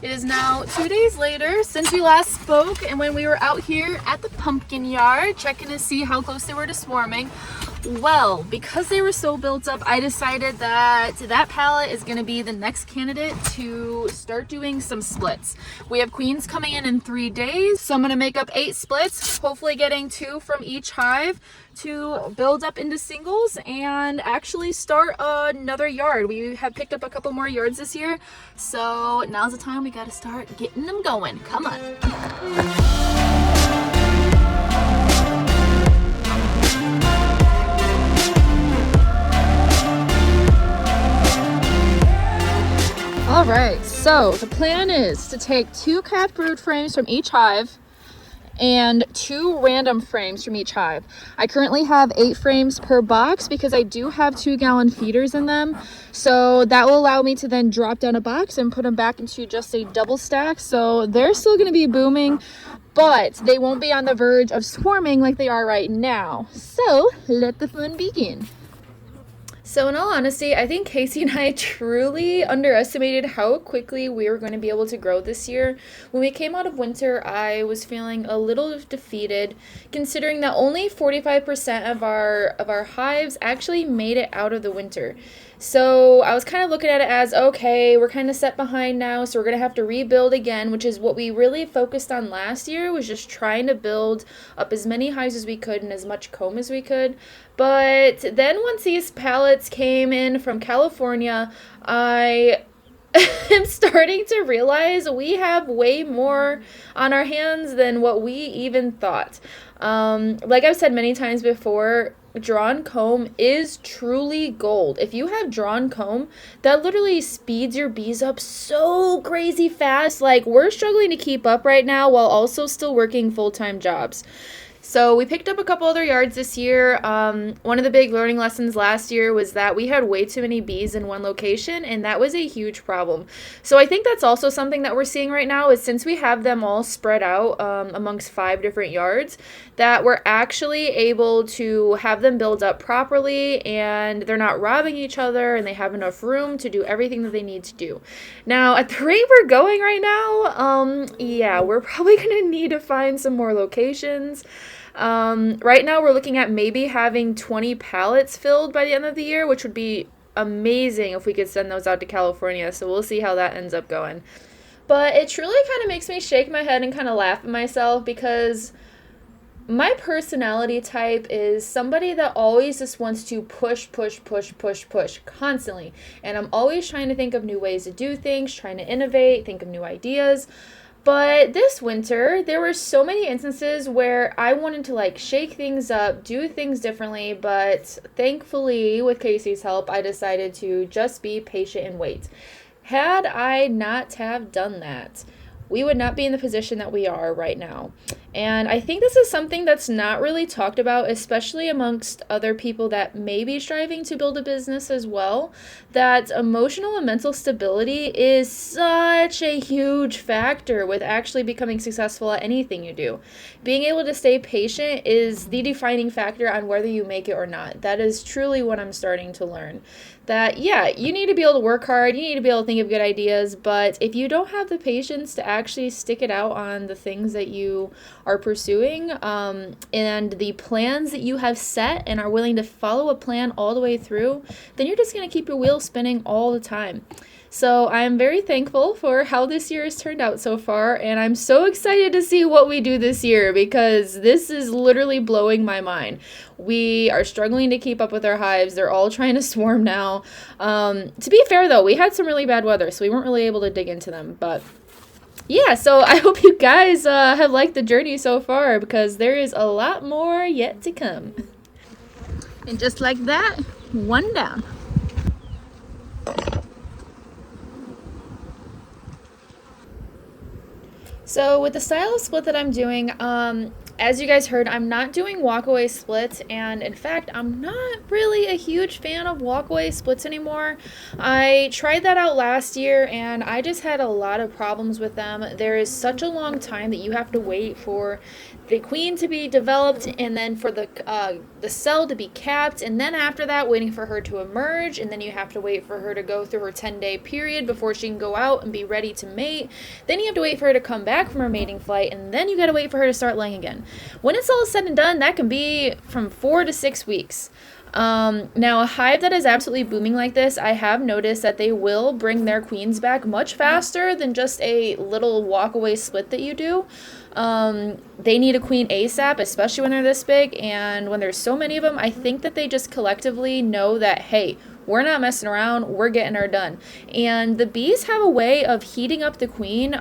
It is now 2 days later since we last spoke, and when we were out here at the pumpkin yard checking to see how close they were to swarming. Well, because they were so built up, I decided that that pallet is going to be the next candidate to start doing some splits. We have queens coming in 3 days, so I'm going to make up 8 splits, hopefully getting 2 from each hive to build up into singles and actually start another yard. We have picked up a couple more yards this year, so now's the time we got to start getting them going. Come on. All right, so the plan is to take 2 capped brood frames from each hive and 2 random frames from each hive. I currently have 8 frames per box because I do have 2-gallon feeders in them. So that will allow me to then drop down a box and put them back into just a double stack. So they're still going to be booming, but they won't be on the verge of swarming like they are right now. So let the fun begin. So in all honesty, I think Casey and I truly underestimated how quickly we were going to be able to grow this year. When we came out of winter, I was feeling a little defeated, considering that only 45% of our hives actually made it out of the winter. So I was kind of looking at it as, okay, we're kind of set behind now, so we're going to have to rebuild again, which is what we really focused on last year, was just trying to build up as many hives as we could and as much comb as we could. But then once these pallets came in from California, I am starting to realize we have way more on our hands than what we even thought. Like I've said many times before, drawn comb is truly gold. If you have drawn comb, that literally speeds your bees up so crazy fast. Like, we're struggling to keep up right now while also still working full-time jobs. So we picked up a couple other yards this year. One of the big learning lessons last year was that we had way too many bees in one location, and that was a huge problem. So I think that's also something that we're seeing right now, is since we have them all spread out amongst 5 different yards, that we're actually able to have them build up properly, and they're not robbing each other, and they have enough room to do everything that they need to do. Now, at the rate we're going right now, yeah, we're probably going to need to find some more locations. Right now we're looking at maybe having 20 pallets filled by the end of the year, which would be amazing if we could send those out to California. So we'll see how that ends up going. But it truly kind of makes me shake my head and kind of laugh at myself, because my personality type is somebody that always just wants to push constantly. And I'm always trying to think of new ways to do things, trying to innovate, think of new ideas. But this winter, there were so many instances where I wanted to like shake things up, do things differently, but thankfully, with Casey's help, I decided to just be patient and wait. Had I not have done that, we would not be in the position that we are right now. And I think this is something that's not really talked about, especially amongst other people that may be striving to build a business as well, that emotional and mental stability is such a huge factor with actually becoming successful at anything you do. Being able to stay patient is the defining factor on whether you make it or not. That is truly what I'm starting to learn. That, yeah, you need to be able to work hard, you need to be able to think of good ideas, but if you don't have the patience to actually stick it out on the things that you are pursuing, and the plans that you have set and are willing to follow a plan all the way through, then you're just going to keep your wheels spinning all the time. So I'm very thankful for how this year has turned out so far, and I'm so excited to see what we do this year, because this is literally blowing my mind. We are struggling to keep up with our hives. They're all trying to swarm now. To be fair, though, we had some really bad weather, so we weren't really able to dig into them, but yeah, so I hope you guys have liked the journey so far, because there is a lot more yet to come. And just like that, one down. So with the style of split that I'm doing, as you guys heard, I'm not doing walkaway splits, and in fact, I'm not really a huge fan of walkaway splits anymore. I tried that out last year, and I just had a lot of problems with them. There is such a long time that you have to wait for the queen to be developed, and then for the cell to be capped, and then after that waiting for her to emerge, and then you have to wait for her to go through her 10-day period before she can go out and be ready to mate. Then you have to wait for her to come back from her mating flight, and then you got to wait for her to start laying again. When it's all said and done, that can be from 4 to 6 weeks. Now, a hive that is absolutely booming like this, I have noticed that they will bring their queens back much faster than just a little walkaway split that you do. They need a queen ASAP, especially when they're this big, and when there's so many of them, I think that they just collectively know that, hey, we're not messing around, we're getting her done. And the bees have a way of heating up the queen.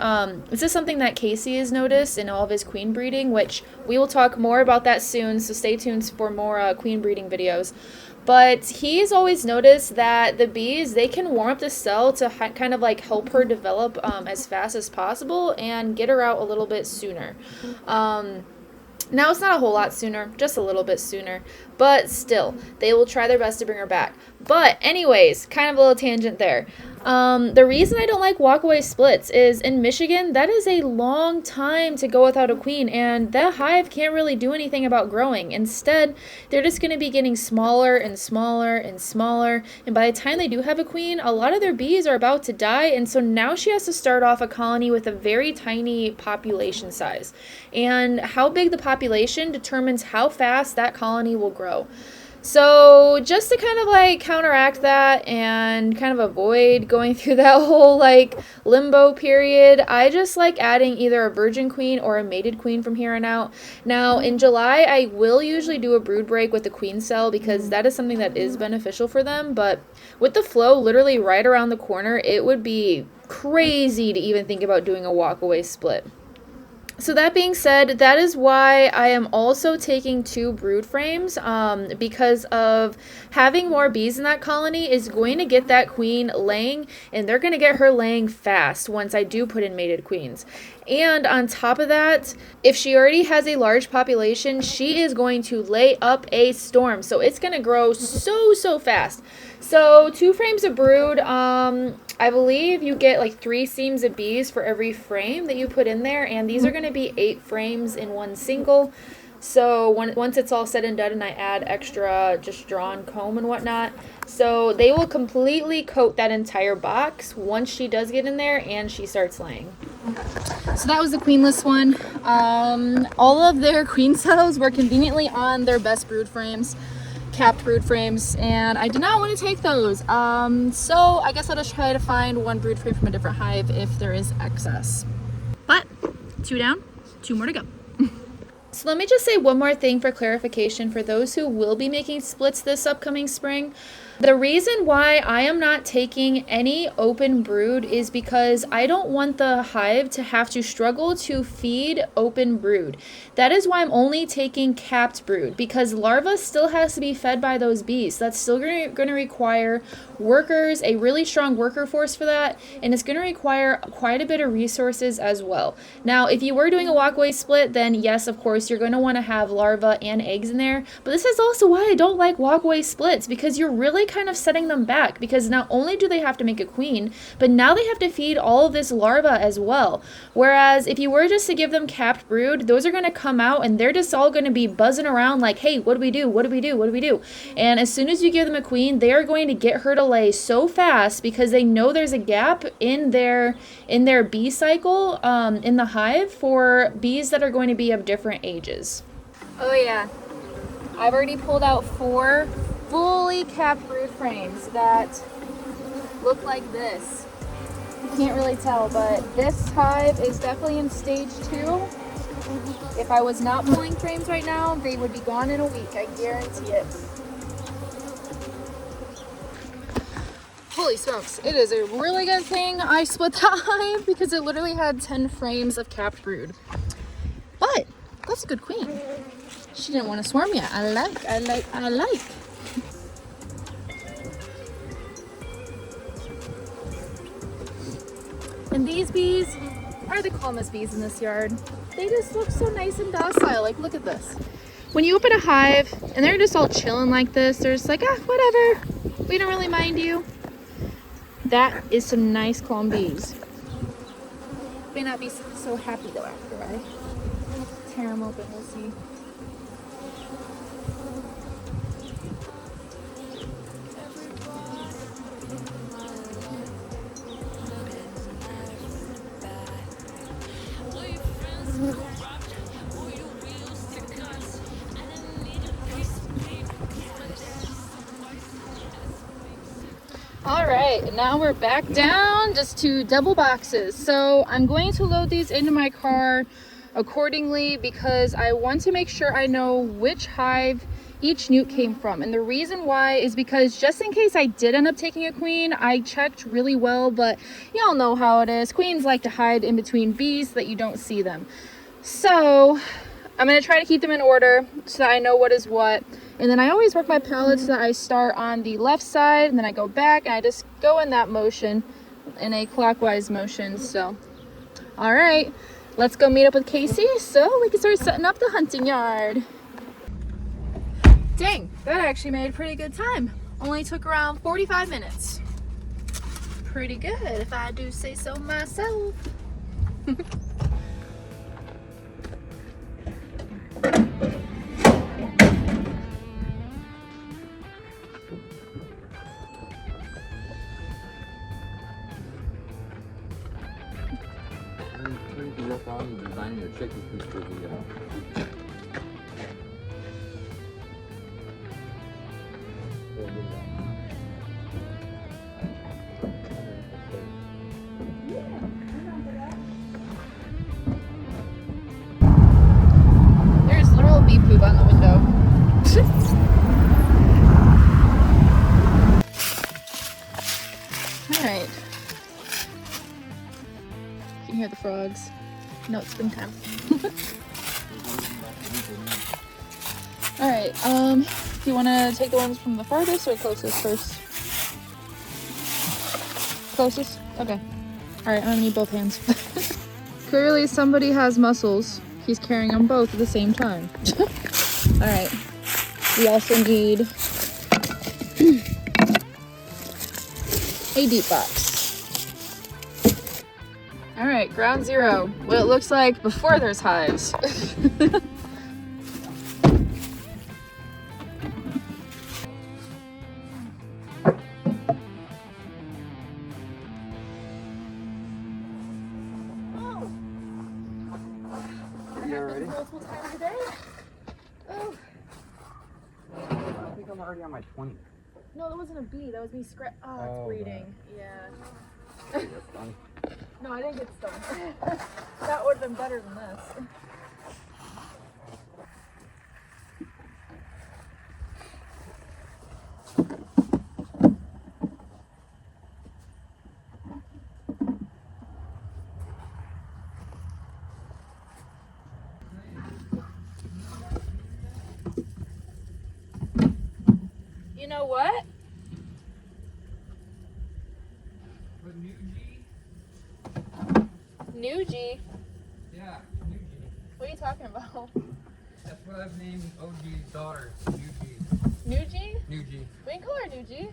This is something that Casey has noticed in all of his queen breeding, which we will talk more about that soon, so stay tuned for more queen breeding videos. But he's always noticed that the bees, they can warm up the cell to kind of like help her develop as fast as possible and get her out a little bit sooner. Now, it's not a whole lot sooner, just a little bit sooner, but still, they will try their best to bring her back. But anyways, kind of a little tangent there. The reason I don't like walkaway splits is in Michigan, that is a long time to go without a queen, and that hive can't really do anything about growing. Instead, they're just going to be getting smaller and smaller and smaller, and by the time they do have a queen, a lot of their bees are about to die, and so now she has to start off a colony with a very tiny population size. And how big the population determines how fast that colony will grow. So just to kind of like counteract that and kind of avoid going through that whole like limbo period, I just like adding either a virgin queen or a mated queen from here on out. Now in July, I will usually do a brood break with the queen cell because that is something that is beneficial for them. But with the flow literally right around the corner, it would be crazy to even think about doing a walkaway split. So that being said, that is why I am also taking 2 brood frames, because of having more bees in that colony is going to get that queen laying, and they're going to get her laying fast once I do put in mated queens. And on top of that, if she already has a large population, she is going to lay up a storm. So it's going to grow so fast. So 2 frames of brood, I believe you get like 3 seams of bees for every frame that you put in there, and these are going to be 8 frames in one single. So once it's all said and done, and I add extra just drawn comb and whatnot, so they will completely coat that entire box once she does get in there and she starts laying. So that was the queenless one. All of their queen cells were conveniently on their best brood frames, capped brood frames, and I did not want to take those. So I guess I'll just try to find 1 brood frame from a different hive if there is excess. But 2 down, 2 more to go. So let me just say one more thing for clarification for those who will be making splits this upcoming spring. The reason why I am not taking any open brood is because I don't want the hive to have to struggle to feed open brood. That is why I'm only taking capped brood, because larva still has to be fed by those bees. That's still going to require workers, a really strong worker force for that, and it's going to require quite a bit of resources as well. Now, if you were doing a walkaway split, then yes, of course, you're going to want to have larva and eggs in there, but this is also why I don't like walkaway splits, because you're really kind of setting them back, because not only do they have to make a queen, but now they have to feed all of this larva as well. Whereas if you were just to give them capped brood, those are going to come out and they're just all going to be buzzing around like, hey, what do we do? What do we do? What do we do? And as soon as you give them a queen, they are going to get her to lay so fast because they know there's a gap in their bee cycle in the hive for bees that are going to be of different ages. Oh yeah, I've already pulled out 4 fully capped brood frames that look like this. You can't really tell, but this hive is definitely in stage 2. If I was not pulling frames right now, they would be gone in a week, I guarantee it. Holy smokes, it is a really good thing I split that hive because it literally had 10 frames of capped brood. But that's a good queen. She didn't want to swarm yet. I like. And these bees are the calmest bees in this yard. They just look so nice and docile. Like, look at this. When you open a hive and they're just all chilling like this, they're just like, ah, whatever. We don't really mind you. That is some nice calm bees. May not be so happy though after I tear them open. We'll see. All right, now we're back down just to double boxes. So I'm going to load these into my car accordingly because I want to make sure I know which hive each nuke came from. And the reason why is because just in case I did end up taking a queen, I checked really well, but y'all know how it is. Queens like to hide in between bees so that you don't see them. So I'm gonna try to keep them in order so that I know what is what. And then I always work my pallets so that I start on the left side and then I go back and I just go in that motion, in a clockwise motion. So, all right, let's go meet up with Casey so we can start setting up the hunting yard. Dang, that actually made pretty good time. Only took around 45 minutes. Pretty good if I do say so myself. Designing your chicken coop for the There's literal bee poop on the window. All right. You can hear the frogs. No, it's springtime. All right. Do you want to take the ones from the farthest or closest first? Closest? Okay. All right. I'm gonna need both hands. Clearly, somebody has muscles. He's carrying them both at the same time. All right. We also need a deep box. All right, ground zero. What it looks like before there's hives. You ready? Multiple times a day. Oh. I think I'm already on my 20. No, that wasn't a bee. That was me Oh, it's breeding. Yeah. That's funny. No, I didn't get stung. That would have been better than this. You know what? New G? Yeah, New G. What are you talking about? That's what I've named OG's daughter, New G. New G? New G. We can call her New G.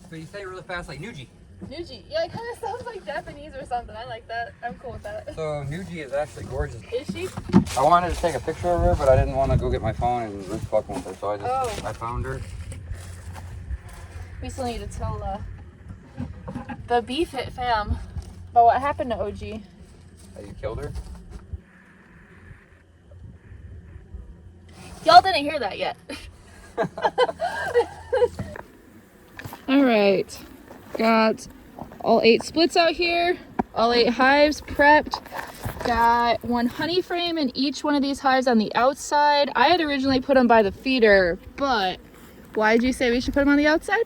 But you say it really fast like New G. New G. Yeah, it kind of sounds like Japanese or something. I like that. I'm cool with that. So New G is actually gorgeous. Is she? I wanted to take a picture of her, but I didn't want to go get my phone and risk fucking with her, so I found her. We still need to tell the BeeFit fam about what happened to OG. That you killed her? Y'all didn't hear that yet. All right, got all 8 splits out here, all 8 hives prepped. Got 1 honey frame in each one of these hives on the outside. I had originally put them by the feeder, but why did you say we should put them on the outside?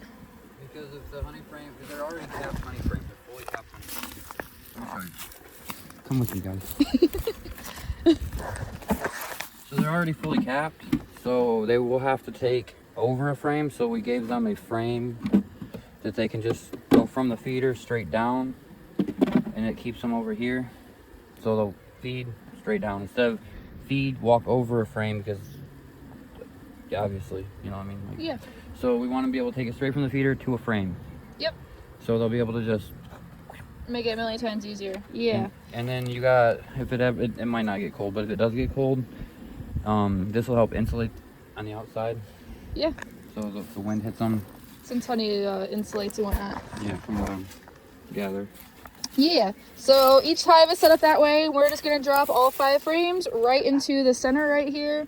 Because if the honey frame, if they're already capped honey frames, they're fully capped honey frames. Come with me, guys. So they're already fully capped, so they will have to take over a frame. So we gave them a frame that they can just go from the feeder straight down, and it keeps them over here. So they'll feed straight down instead of feed, walk over a frame because, yeah, obviously, you know what I mean? Like, Yeah. So we want to be able to take it straight from the feeder to a frame. Yep. So they'll be able to just make it a million times easier. Yeah. And then you got, if it might not get cold, but if it does get cold, this will help insulate on the outside. Yeah. So the wind hits them. Since honey insulates and whatnot. Yeah, from what I gather. Yeah. So each hive is set up that way. We're just gonna drop all 5 frames right into the center right here.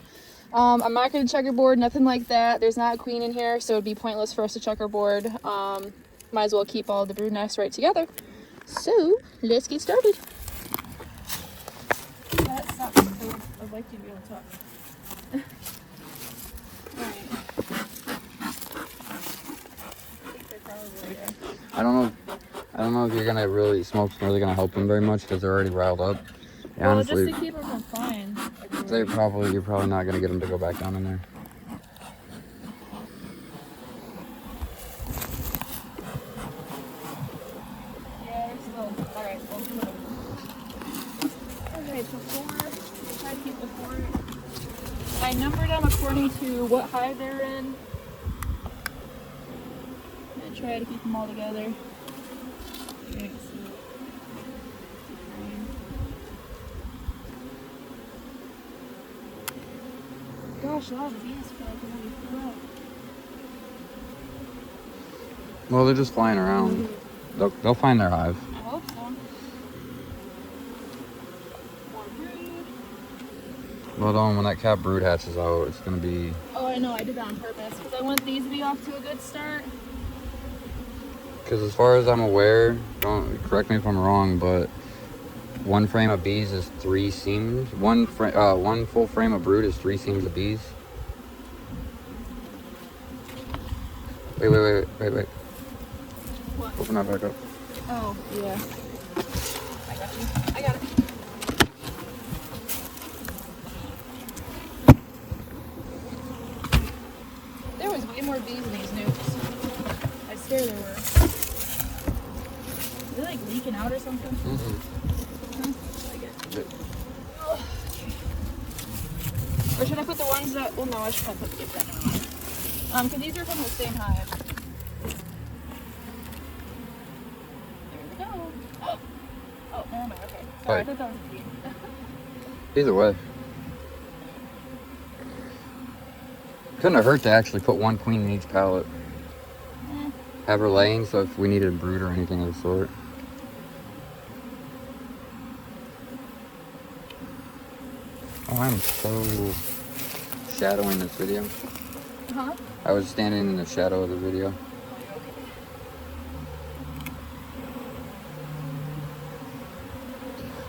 I'm not gonna checkerboard, nothing like that. There's not a queen in here, so it'd be pointless for us to checkerboard. Might as well keep all the brood nests right together. So let's get started. That sucks. I'd like you to be able to talk. I don't know if you're gonna really smoke's really gonna help them very much because they're already riled up. Well, honestly, just to keep them from flying. you're probably not gonna get them to go back down in there. Yeah, they're still. All right, we'll do it. Okay, so 4. Try to keep the 4. I numbered them according to what hive they're in. And try to keep them all together. Okay, so. Gosh, a lot of bees feel like they're really flew out. Well, they're just flying around. They'll find their hive. I hope so. More brood. But when that cap brood hatches out, it's gonna be. Oh, I know. I did that on purpose because I want these to be off to a good start. Because as far as I'm aware, don't correct me if I'm wrong, but 1 frame of bees is 3 seams. One full frame of brood is 3 seams of bees. Wait. What? Open that back up. Oh, yeah. I got you. I got it. There was way more bees in these nucs. I swear there were. Are they like leaking out or something? Mm-hmm. I like it. Or should I put the ones that, well no, I should probably put that on. Because these are from the same hive. There we go. Oh, never mind, okay. Sorry, I thought that was a bee. Either way. Couldn't have hurt to actually put 1 queen in each pallet. Have her laying, so if we needed a brood or anything of the sort. Oh, I'm so shadowing this video. Huh? I was standing in the shadow of the video.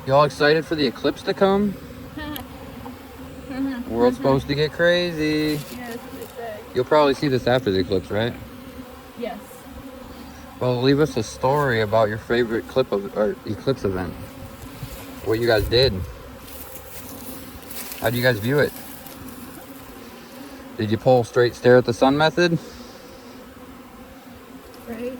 Y'all excited for the eclipse to come? World's supposed to get crazy. Yeah, that's what they say. You'll probably see this after the eclipse, right? Yes. Well, leave us a story about your favorite eclipse event. What you guys did. How do you guys view it? Did you pull straight stare at the sun method? Right.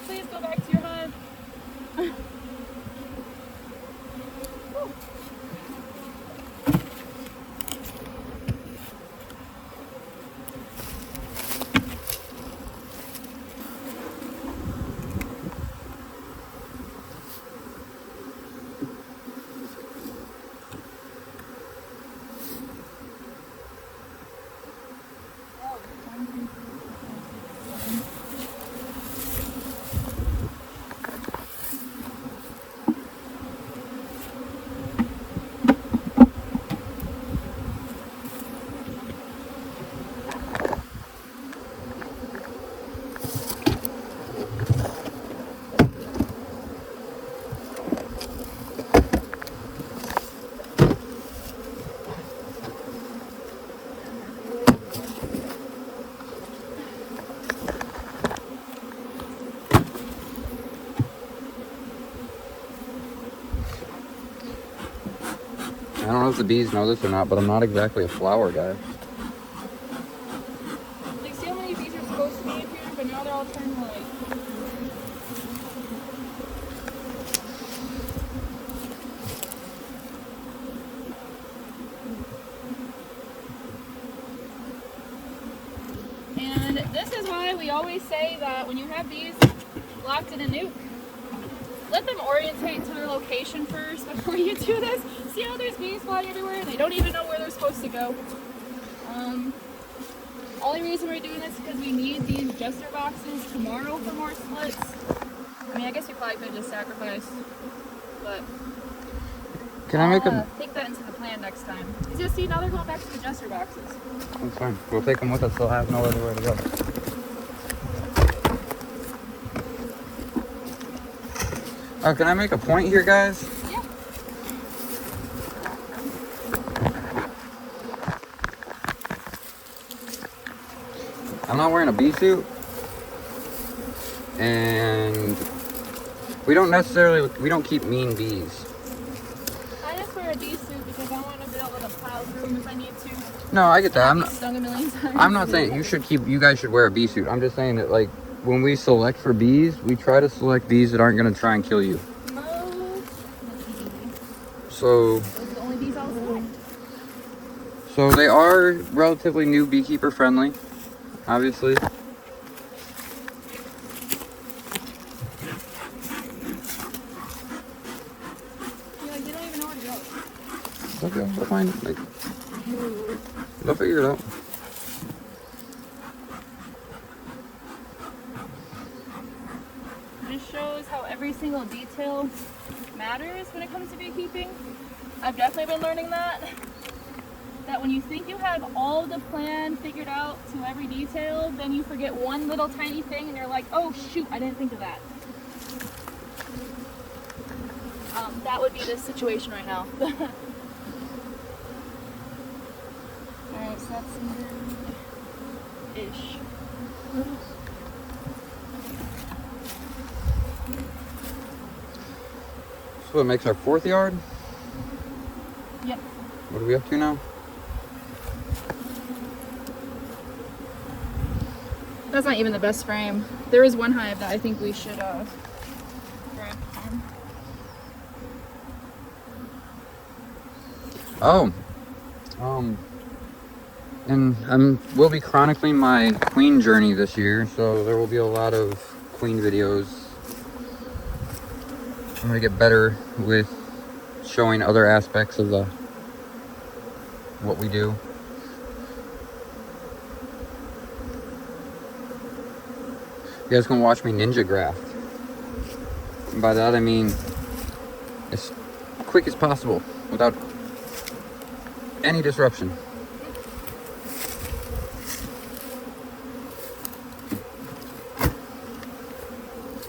Please go back to your hive. I don't know if the bees know this or not, but I'm not exactly a flower guy. Like, see how many bees are supposed to be in here, but now they're all turning white. And this is why we always say that when you have bees locked in a nuke, let them orientate to their location first before you do this. See how there's bees flying everywhere and they don't even know where they're supposed to go. Only reason we're doing this is because we need these jester boxes tomorrow for more splits. I mean, I guess we probably could just sacrifice, but Can I make a... take that into the plan next time. Because you'll see, now they're going back to the jester boxes. That's fine. We'll take them with us. They'll have no other way to go. Can I make a point here, guys? Yeah. I'm not wearing a bee suit. And we don't keep mean bees. I just wear a bee suit because I want to be able to plow through them if I need to. No, I get that. Stung a million times. I'm not saying you guys should wear a bee suit. I'm just saying that, like, when we select for bees, we try to select bees that aren't going to try and kill you. So, Those are the only bees I'll select. So they are relatively new beekeeper friendly, obviously. Yeah, you don't even know where to go. They'll find it. Like, they'll figure it out. This shows how every single detail matters when it comes to beekeeping. I've definitely been learning that when you think you have all the plan figured out to every detail, then you forget one little tiny thing and you're like, oh shoot, I didn't think of that. That would be this situation right now. Alright, so that's ish. So it makes our 4th yard. Yep. What are we up to now? That's not even the best frame. There is one hive that I think we should grab on. Oh. And we'll be chronicling my queen journey this year, so there will be a lot of queen videos. I'm gonna get better with showing other aspects of what we do. You guys can watch me ninja graft. And by that I mean as quick as possible without any disruption.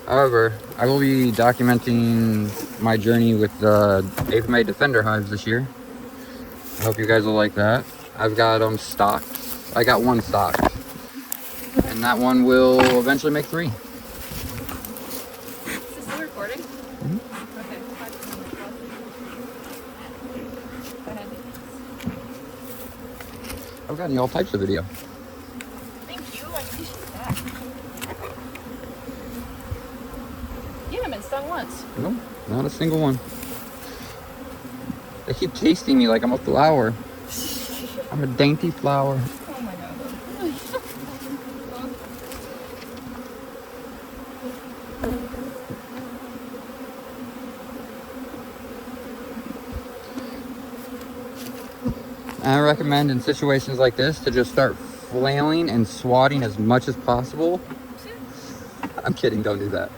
However, I will be documenting my journey with the May Defender hives this year. I hope you guys will like that. I've got them stocked. I got one stocked. And that one will eventually make 3. Is this still recording? Mm-hmm. Okay. Go ahead. I've gotten you all types of video. Thank you. I appreciate that. You haven't been stung once. No, not a single one. They keep tasting me like I'm a flower. I'm a dainty flower. Oh my god. I recommend in situations like this to just start flailing and swatting as much as possible. I'm kidding, don't do that.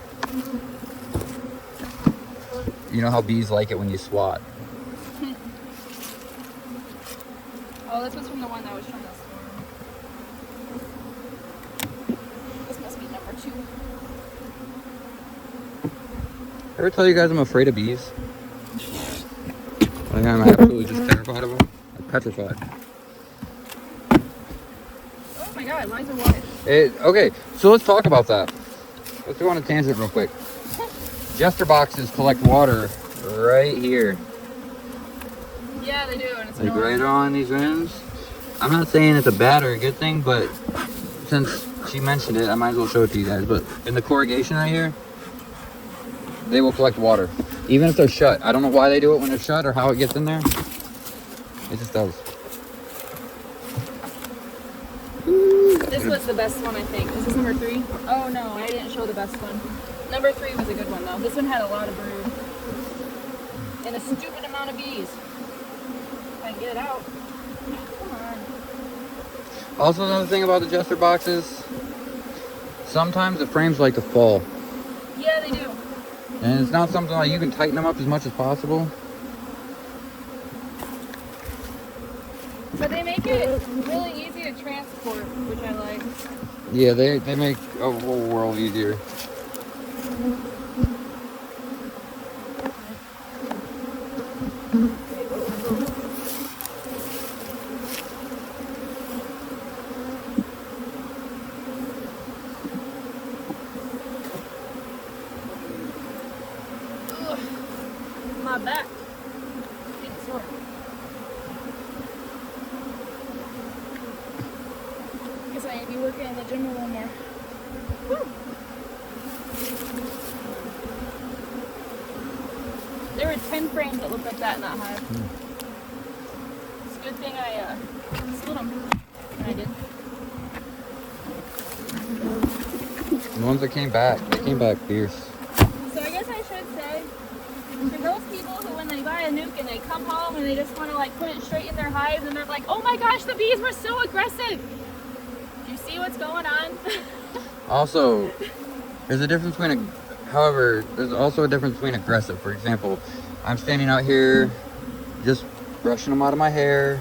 You know how bees like it when you swat. Oh, this was from the one that was trying to swarm. This must be number 2. Ever tell you guys I'm afraid of bees? Like I'm absolutely just terrified of them. I'm petrified. Oh my god, lines are wide. Okay, so let's talk about that. Let's go on a tangent real quick. Jester boxes collect water right here. Yeah, they do, and it's Like annoying. right on these rims. I'm not saying it's a bad or a good thing, but since she mentioned it, I might as well show it to you guys. But in the corrugation right here, they will collect water. Even if they're shut. I don't know why they do it when they're shut or how it gets in there. It just does. This was the best one, I think. Is this number 3? Oh no, I didn't show the best one. Number 3 was a good one though. This one had a lot of brood. And a stupid amount of bees. If I can get it out. Come on. Also, another thing about the Jester boxes, sometimes the frames like to fall. Yeah, they do. And it's not something like you can tighten them up as much as possible. But they make it really easy to transport, which I like. Yeah, they make a whole world easier. Ugh, my back. Getting sore. Guess I need to be working in the gym a little more. Woo. There were 10 frames that looked like that in that hive. It's a good thing I split them. And I did. The ones that came back, they came back fierce. So I guess I should say, for those people who when they buy a nuke and they come home and they just want to like put it straight in their hives and they're like, oh my gosh, the bees were so aggressive. Do you see what's going on? Also, there's a difference between however, there's also a difference between aggressive. For example, I'm standing out here just brushing them out of my hair,